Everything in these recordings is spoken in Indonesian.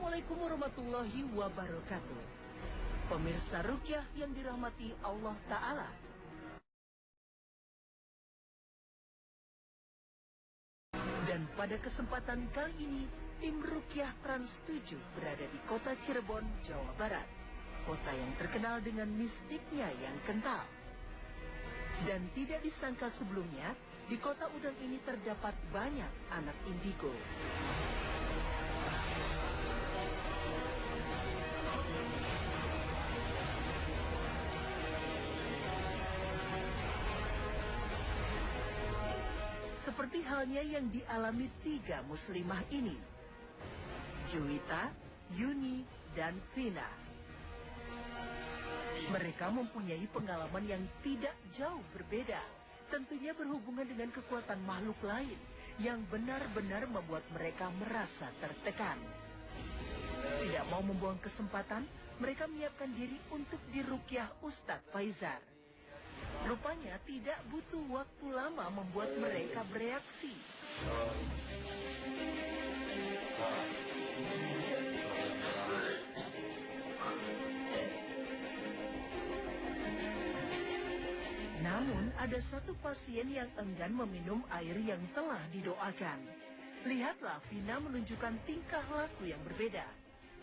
Assalamualaikum warahmatullahi wabarakatuh. Pemirsa Ruqyah yang dirahmati Allah Ta'ala. Dan pada kesempatan kali ini, tim Ruqyah Trans 7 berada di kota Cirebon, Jawa Barat. Kota yang terkenal dengan mistiknya yang kental. Dan tidak disangka sebelumnya, di kota Udang ini terdapat banyak anak indigo. Seperti halnya yang dialami 3 muslimah ini, Juwita, Yuni, dan Vina. Mereka mempunyai pengalaman yang tidak jauh berbeda, tentunya berhubungan dengan kekuatan makhluk lain yang benar-benar membuat mereka merasa tertekan. Tidak mau membuang kesempatan, mereka menyiapkan diri untuk diruqyah Ustadz Faizar. Rupanya tidak butuh waktu lama membuat mereka bereaksi. Namun ada satu pasien yang enggan meminum air yang telah didoakan. Lihatlah Vina menunjukkan tingkah laku yang berbeda.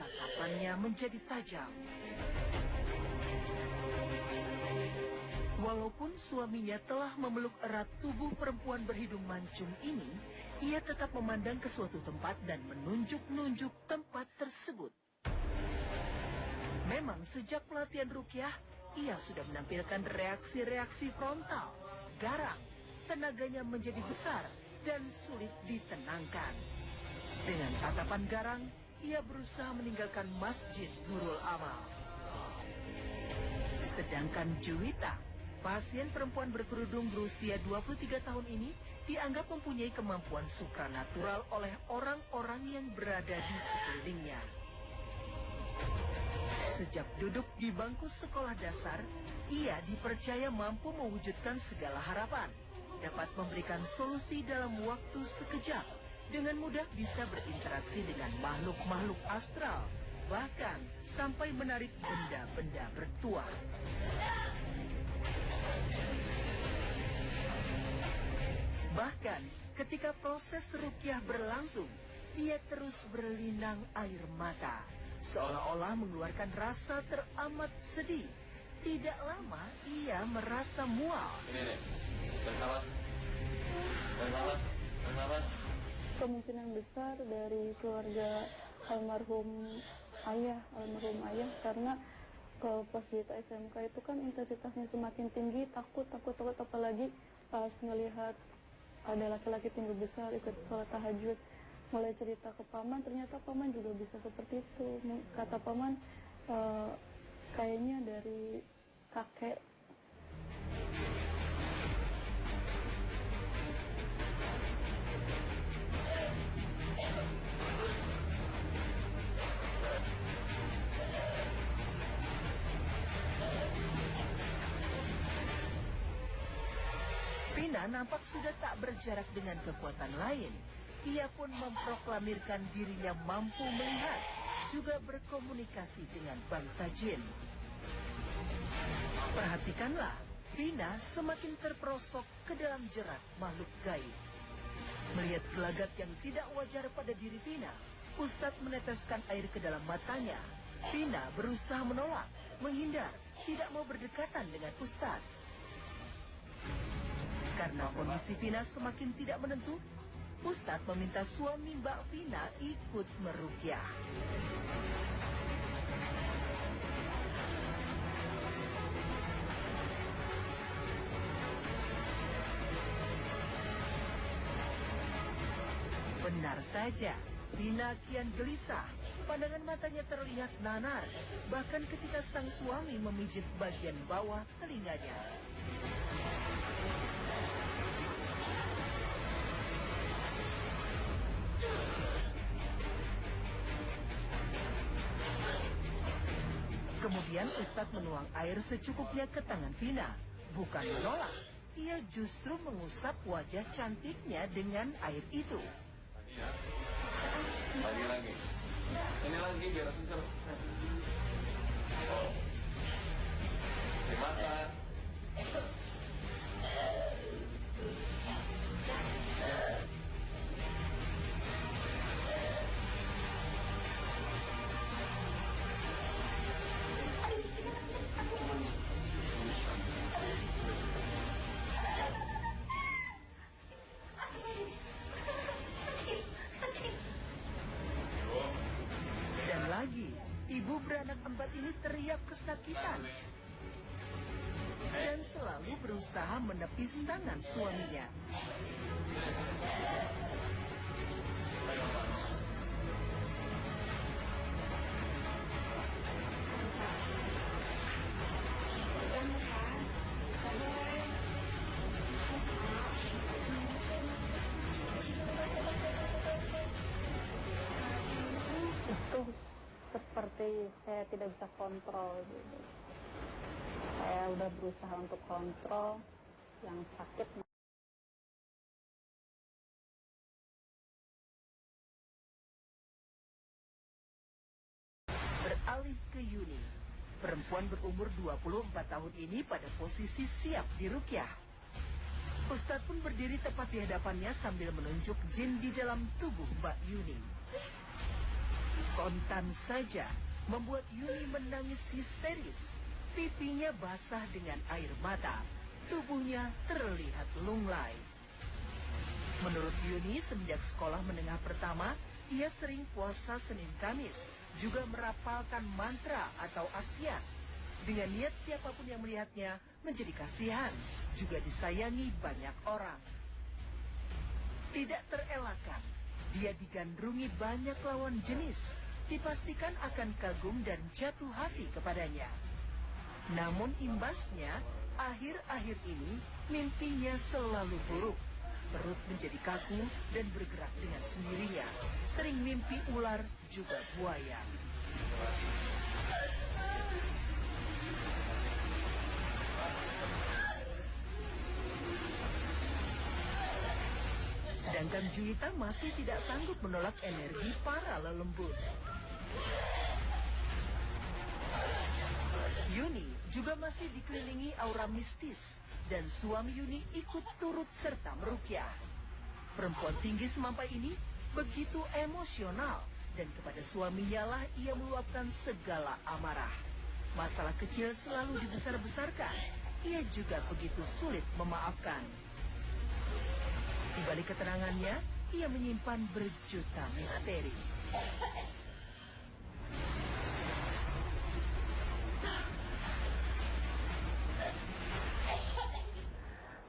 Tatapannya menjadi tajam. Walaupun suaminya telah memeluk erat tubuh perempuan berhidung mancung ini, ia tetap memandang ke suatu tempat dan menunjuk-nunjuk tempat tersebut. Memang sejak pelatihan ruqyah, ia sudah menampilkan reaksi-reaksi frontal, garang, tenaganya menjadi besar dan sulit ditenangkan. Dengan tatapan garang, ia berusaha meninggalkan Masjid Nurul Amal. Sedangkan Juwita, pasien perempuan berkerudung berusia 23 tahun ini dianggap mempunyai kemampuan supranatural oleh orang-orang yang berada di sekelilingnya. Sejak duduk di bangku sekolah dasar, ia dipercaya mampu mewujudkan segala harapan, dapat memberikan solusi dalam waktu sekejap, dengan mudah bisa berinteraksi dengan makhluk-makhluk astral, bahkan sampai menarik benda-benda bertuah. Bahkan ketika proses ruqyah berlangsung, ia terus berlinang air mata, seolah-olah mengeluarkan rasa teramat sedih. Tidak lama ia merasa mual. Kemungkinan besar dari keluarga almarhum ayah karena ke pas kita SMK itu kan intensitasnya semakin tinggi, takut apalagi pas ngelihat ada laki-laki tinggi besar ikut sholat tahajud. Mulai cerita ke paman, ternyata paman juga bisa seperti itu. Kata paman, kayaknya dari kakek. Vina nampak sudah tak berjarak dengan kekuatan lain. Ia pun memproklamirkan dirinya mampu melihat, juga berkomunikasi dengan bangsa jin. Perhatikanlah, Vina semakin terperosok ke dalam jerat makhluk gaib. Melihat gelagat yang tidak wajar pada diri Vina, Ustadz meneteskan air ke dalam matanya. Vina berusaha menolak, menghindar, tidak mau berdekatan dengan Ustadz. Karena kondisi Vina semakin tidak menentu, Ustadz meminta suami Mbak Vina ikut meruqyah. Benar saja, Vina kian gelisah. Pandangan matanya terlihat nanar, bahkan ketika sang suami memijit bagian bawah telinganya. Kemudian Ustadz menuang air secukupnya ke tangan Vina. Bukan menolak, ia justru mengusap wajah cantiknya dengan air itu. Lagi. Ini lagi biar seger. Oh. Dimakan. Dan lagi, ibu beranak empat ini teriak kesakitan dan selalu berusaha menepis tangan suaminya. Itu seperti saya tidak bisa kontrol gitu. Saya udah berusaha untuk kontrol yang sakit. Beralih ke Yuni, perempuan berumur 24 tahun ini pada posisi siap diruqyah. Ustadz pun berdiri tepat di hadapannya sambil menunjuk jin di dalam tubuh Mbak Yuni. Kontan saja membuat Yuni menangis histeris. Pipinya basah dengan air mata. Tubuhnya terlihat lunglai. Menurut Yuni, semenjak sekolah menengah pertama, ia sering puasa Senin Kamis, juga merapalkan mantra atau asyan. Dengan niat siapapun yang melihatnya menjadi kasihan, juga disayangi banyak orang. Tidak terelakkan, dia digandrungi banyak lawan jenis, dipastikan akan kagum dan jatuh hati kepadanya. Namun imbasnya, akhir-akhir ini mimpinya selalu buruk. Perut menjadi kaku dan bergerak dengan sendirinya. Sering mimpi ular juga buaya. Sedangkan Juwita masih tidak sanggup menolak energi para lelembut. Yuni juga masih dikelilingi aura mistis dan suami Yuni ikut turut serta meruqyah. Perempuan tinggi semampai ini begitu emosional dan kepada suaminya lah ia meluapkan segala amarah. Masalah kecil selalu dibesar-besarkan. Ia juga begitu sulit memaafkan. Di balik keterangannya, ia menyimpan berjuta misteri.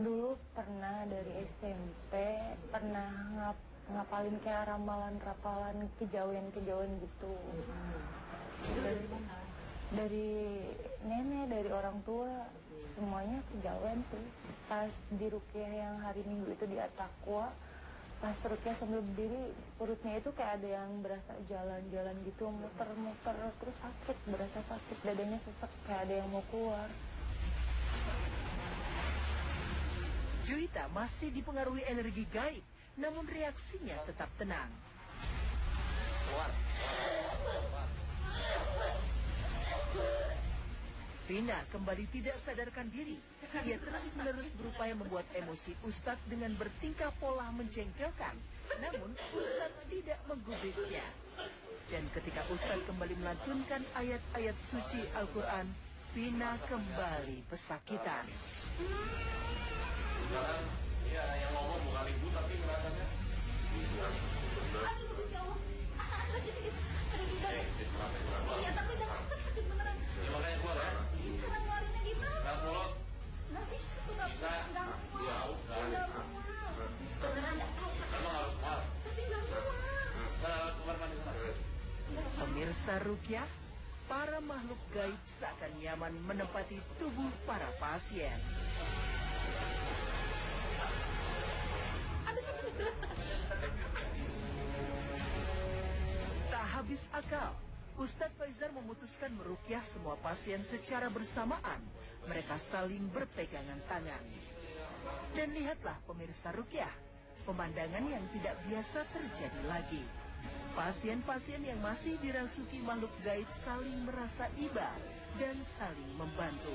Dulu pernah dari SMP, pernah ngapalin kayak ramalan-rapalan kejawen-kejawen gitu. Dari mana? Dari nenek, dari orang tua, semuanya kejawen sih. Pas di ruqyah yang hari Minggu itu di At-Taqwa, pas ruqyah sambil berdiri, perutnya itu kayak ada yang berasa jalan-jalan gitu, muter-muter, terus sakit, berasa sakit, dadanya sesek, kayak ada yang mau keluar. Juwita masih dipengaruhi energi gaib, namun reaksinya tetap tenang. Vina kembali tidak sadarkan diri. Ia terus-menerus berupaya membuat emosi Ustadz dengan bertingkah pola menjengkelkan. Namun Ustadz tidak menggubrisnya. Dan ketika Ustadz kembali melantunkan ayat-ayat suci Al-Quran, Vina kembali pesakitan. Sekarang ya yang ngomong bukan ibu tapi ngerasanya Iya, tapi jangan sakit beneran. ya makanya keluar ya. Cara ngeluarinnya gimana? Nggak mulut. Nggak bisa, tuh nggak Bisa. nggak mual. Jauh kan. Nggak mual. Beneran nggak tahu sakit. Emang harus keluar. Tapi nggak mual. Sana keluar mandi sana. Pemirsa ruqyah, para makhluk gaib seakan nyaman menempati tubuh para pasien. Ada sakit. Tak habis akal, Ustadz Faizal memutuskan meruqyah semua pasien secara bersamaan. Mereka saling berpegangan tangan. Dan lihatlah pemirsa ruqyah, pemandangan yang tidak biasa terjadi lagi. Pasien-pasien yang masih dirasuki makhluk gaib saling merasa iba dan saling membantu.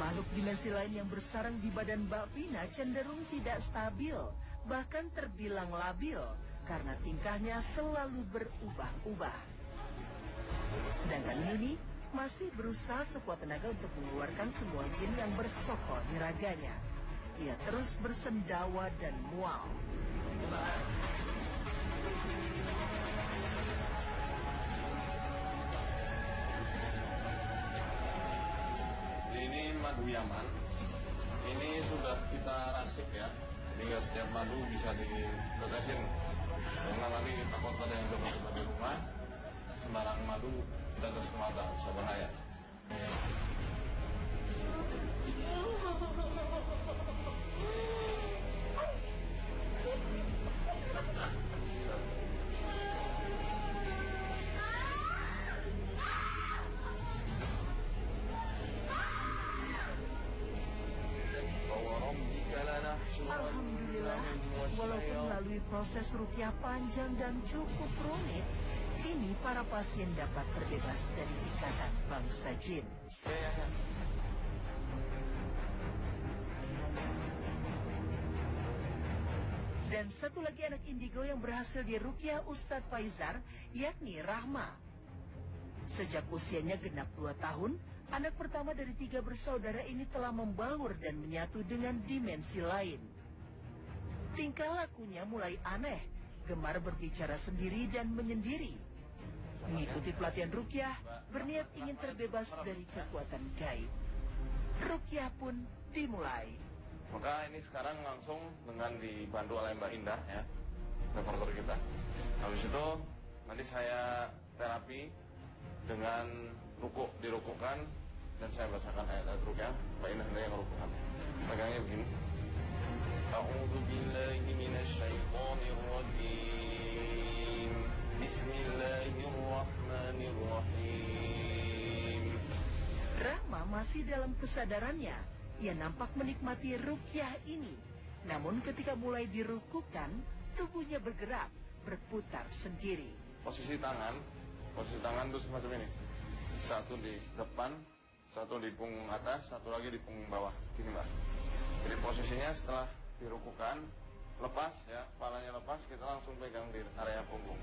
Makhluk dimensi lain yang bersarang di badan Mbak Vina cenderung tidak stabil, bahkan terbilang labil karena tingkahnya selalu berubah-ubah. Sedangkan Yuni masih berusaha sekuat tenaga untuk mengeluarkan semua jin yang bercokol di raganya. Ia terus bersendawa dan mual. Ini madu Yaman. Ini sudah kita racik ya, sehingga setiap madu bisa ditetesin. Karena nanti takut ada yang coba-coba di rumah, sembarang madu tetes ke mata, bisa bahaya. Alhamdulillah, walaupun melalui proses rukyah panjang dan cukup rumit, kini para pasien dapat terbebas dari ikatan bangsa jin. Dan satu lagi anak indigo yang berhasil dirukyah Ustadz Faizar, yakni Rahma. Sejak usianya genap 2 tahun, anak pertama dari 3 bersaudara ini telah membaur dan menyatu dengan dimensi lain. Tingkah lakunya mulai aneh, gemar berbicara sendiri dan menyendiri. Mengikuti pelatihan rukyah, berniat ingin terbebas dari kekuatan gaib. Rukyah pun dimulai. Maka ini sekarang langsung dengan dibantu oleh Mbak Indah ya, reporter kita. Habis itu nanti saya terapi dengan dirukukkan dan saya bacakan ayat-ayat rukyah. Mbak Indah nanti yang rukukkan. Pegangnya begini. A'udzu billahi minasyaitonir rajim. Bismillahirrahmanirrahim. Rahma masih dalam kesadarannya. Ia nampak menikmati rukyah ini. Namun ketika mulai dirukukan, tubuhnya bergerak, berputar sendiri. Posisi tangan itu semacam ini. Satu di depan, satu di punggung atas, satu lagi di punggung bawah. Gini Mbak. Jadi posisinya setelah dirukukan, lepas ya, kepalanya lepas, kita langsung pegang di area punggung.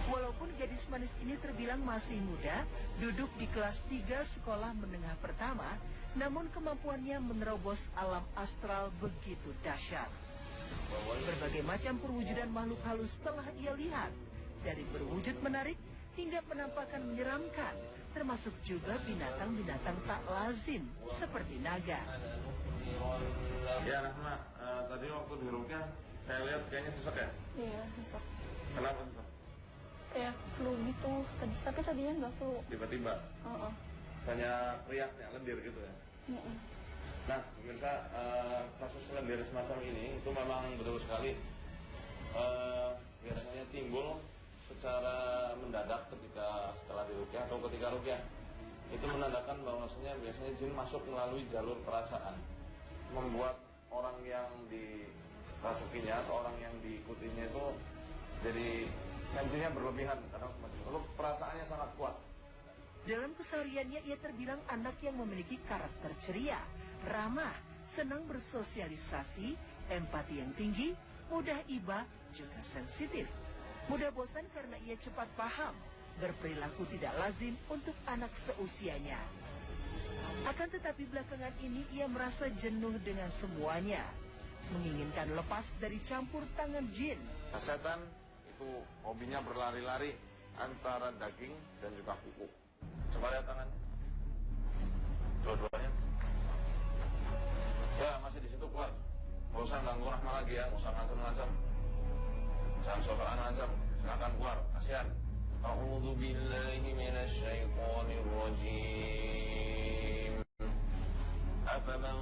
Walaupun gadis manis ini terbilang masih muda, duduk di kelas 3 sekolah menengah pertama, namun kemampuannya menerobos alam astral begitu dahsyat. Berbagai macam perwujudan makhluk halus telah ia lihat, dari berwujud menarik hingga penampakan menyeramkan, termasuk juga binatang-binatang tak lazim seperti naga. Ya Rahma, tadi waktu di rukyah saya lihat kayaknya sesek ya? Iya, sesak. Kenapa sesek? Kayak flu gitu, tapi tadinya nggak flu. Tiba-tiba? Banyak riaknya, lendir gitu ya? Nah, pemirsa, kasus lendir semacam ini itu memang betul sekali biasanya timbul secara mendadak ketika setelah dirukyah atau ketika rukyah. Itu menandakan bahwasanya biasanya jin masuk melalui jalur perasaan, membuat orang yang dirasukinya atau orang yang diikutinya itu jadi sensinya berlebihan, kadang semacam itu. Perasaannya sangat kuat. Dalam kesehariannya ia terbilang anak yang memiliki karakter ceria, ramah, senang bersosialisasi, empati yang tinggi, mudah iba, juga sensitif. Mudah bosan karena ia cepat paham, berperilaku tidak lazim untuk anak seusianya. Akan tetapi belakangan ini ia merasa jenuh dengan semuanya, menginginkan lepas dari campur tangan jin. Setan itu hobinya berlari-lari antara daging dan juga kuku. Coba lihat tangannya, dua-duanya. Ya masih di situ kuat. Gak usah ganggu Rahma lagi ya, gak usah ngancam-ngancam. Jangan sosokan ngancam, silakan keluar, kasihan. A'udzu billahi minasyaitonir rajim. Afaman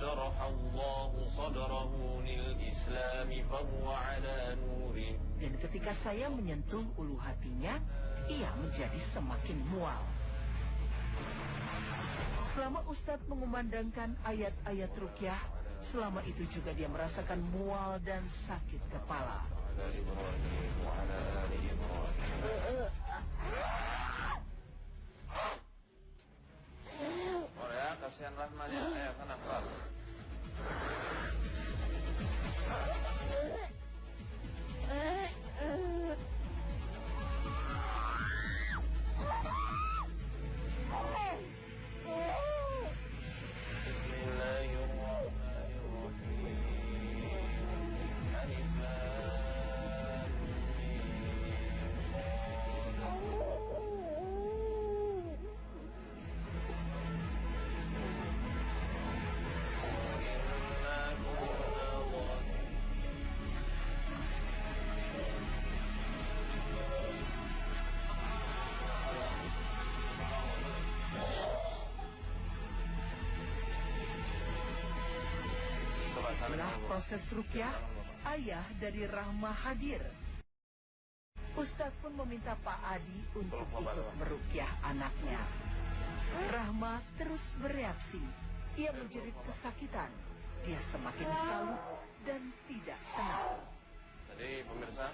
شرح الله صدره للإسلام فهو على نور. Dan ketika saya menyentuh ulu hatinya, ia menjadi semakin mual. Selama Ustadz mengumandangkan ayat-ayat ruqyah, selama itu juga dia merasakan mual dan sakit kepala. Oh ya, kasihan Rahmanya, kenapa? Setelah proses ruqyah, ayah dari Rahma hadir. Ustadz pun meminta Pak Adi untuk ikut meruqyah anaknya. Rahma terus bereaksi. Ia menjerit kesakitan. Dia semakin kalut dan tidak tenang. Jadi pemirsa,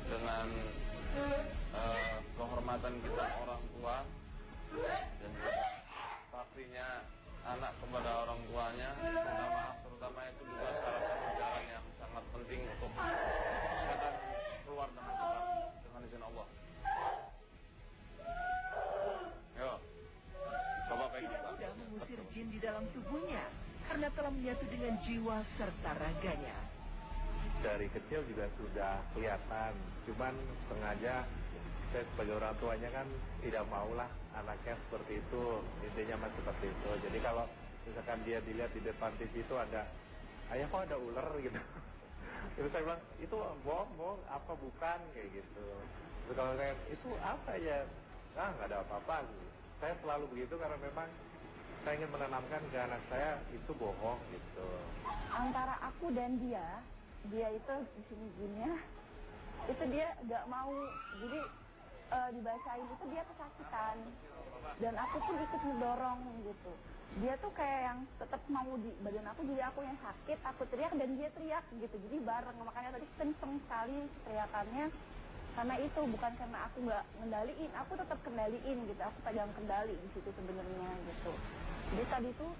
dengan kehormatan kita orang tua dan juga baktinya anak kepada orang tuanya, terutama itu juga salah satu jalan yang sangat penting untuk setan keluar dengan cepat dengan izin Allah. Yo, coba pegang. Tidak mudah mengusir jin di dalam tubuhnya karena telah menyatu dengan jiwa serta raganya. Dari kecil juga sudah kelihatan, cuman sengaja saya sebagai orang tuanya kan tidak maulah anaknya seperti itu, intinya mas seperti itu. Jadi kalau misalkan dia dilihat di depan TV itu ada, ayah kok ada ular gitu. Terus saya bilang, itu bohong, apa bukan, kayak gitu. Terus kalau saya, itu apa ya, nggak ada apa-apa gitu. Saya selalu begitu karena memang saya ingin menanamkan ke anak saya itu bohong gitu. Antara aku dan dia itu di sini jinnya, itu dia nggak mau, jadi dibacain itu dia kesakitan, dan aku pun ikut ngedorong gitu. Dia tuh kayak yang tetap mau di badan aku, jadi aku yang sakit, aku teriak dan dia teriak gitu, jadi bareng. Makanya tadi kenceng sekali teriakannya, karena itu bukan karena aku nggak ngendaliin, aku tetap kendaliin gitu, aku pegang kendali di situ sebenarnya gitu. Jadi tadi tuh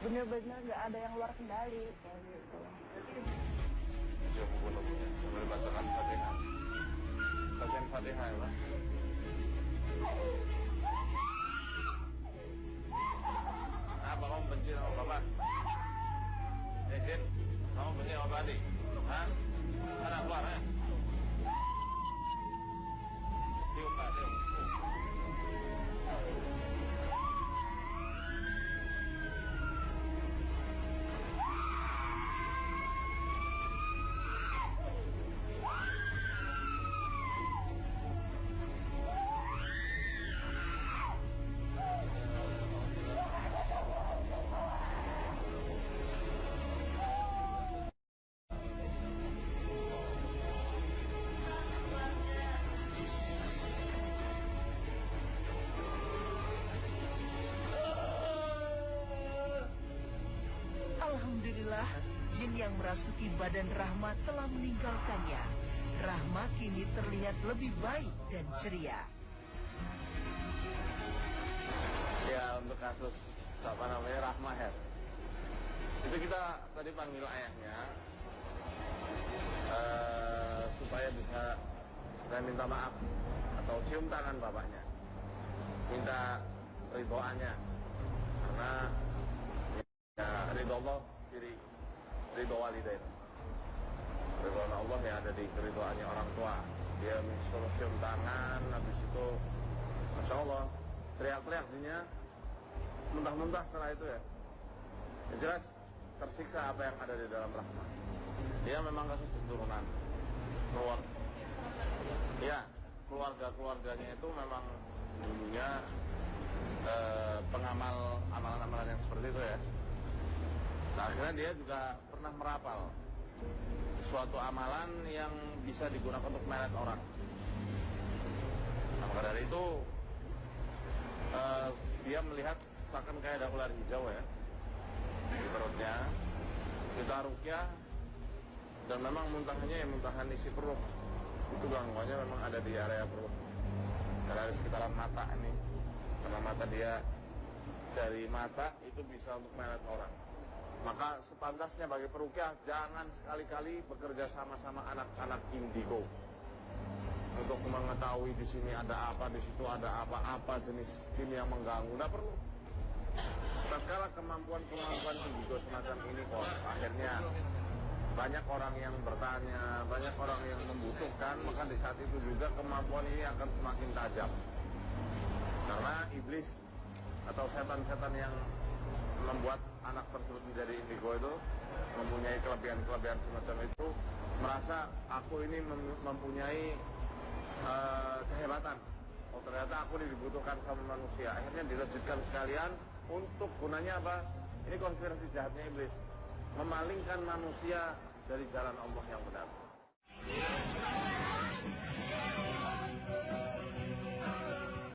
bener-bener nggak ada yang luar kendali kayak gitu. Coba bunuh-bunuhnya sambil bacakan Fatihah. Bacain Fatihah ya, Pak. Apa kamu benci sama Bapak? Jin, kamu benci sama Pak Adi? Hah? Sana keluar ya? Tiup Pak, tiup. Alhamdulillah, jin yang merasuki badan Rahma telah meninggalkannya. Rahma kini terlihat lebih baik dan ceria. Ya, untuk kasus apa namanya Rahma Her, itu kita tadi panggil ayahnya supaya bisa saya minta maaf atau cium tangan bapaknya, minta ridhoannya, karena ya ridho Allah diri ridho walidain, ridho Allah yang ada di keridhoannya orang tua. Dia suruh cium tangan, habis itu Masya Allah teriak-teriak jinnya, muntah-muntah setelah itu ya. Yang jelas tersiksa apa yang ada di dalam Rahma. Dia memang kasus keturunan keluarganya itu memang dulunya pengamal amalan-amalan yang seperti itu ya. Nah, Akhirnya dia juga pernah merapal suatu amalan yang bisa digunakan untuk melet orang. Nah, maka dari itu dia melihat seakan kayak ada ular hijau ya di perutnya. Kita rukyah dan memang muntahannya ya muntahan isi perut. Itu gangguannya memang ada di area perut, karena di sekitaran mata ini. Karena mata dia dari mata itu bisa untuk melet orang. Maka sepantasnya bagi perukyah jangan sekali-kali bekerja sama-sama anak-anak indigo untuk mengetahui di sini ada apa, di situ ada apa jenis jin yang mengganggu. Tidak perlu. Tatkala kemampuan indigo semacam ini kok akhirnya banyak orang yang bertanya, banyak orang yang membutuhkan, maka di saat itu juga kemampuan ini akan semakin tajam. Karena iblis atau setan-setan yang membuat anak tersebut menjadi indigo itu mempunyai kelebihan-kelebihan semacam itu, merasa aku ini mempunyai kehebatan. Oh ternyata aku ini dibutuhkan sama manusia. Akhirnya dilanjutkan sekalian untuk gunanya apa? Ini konspirasi jahatnya iblis, memalingkan manusia dari jalan Allah yang benar.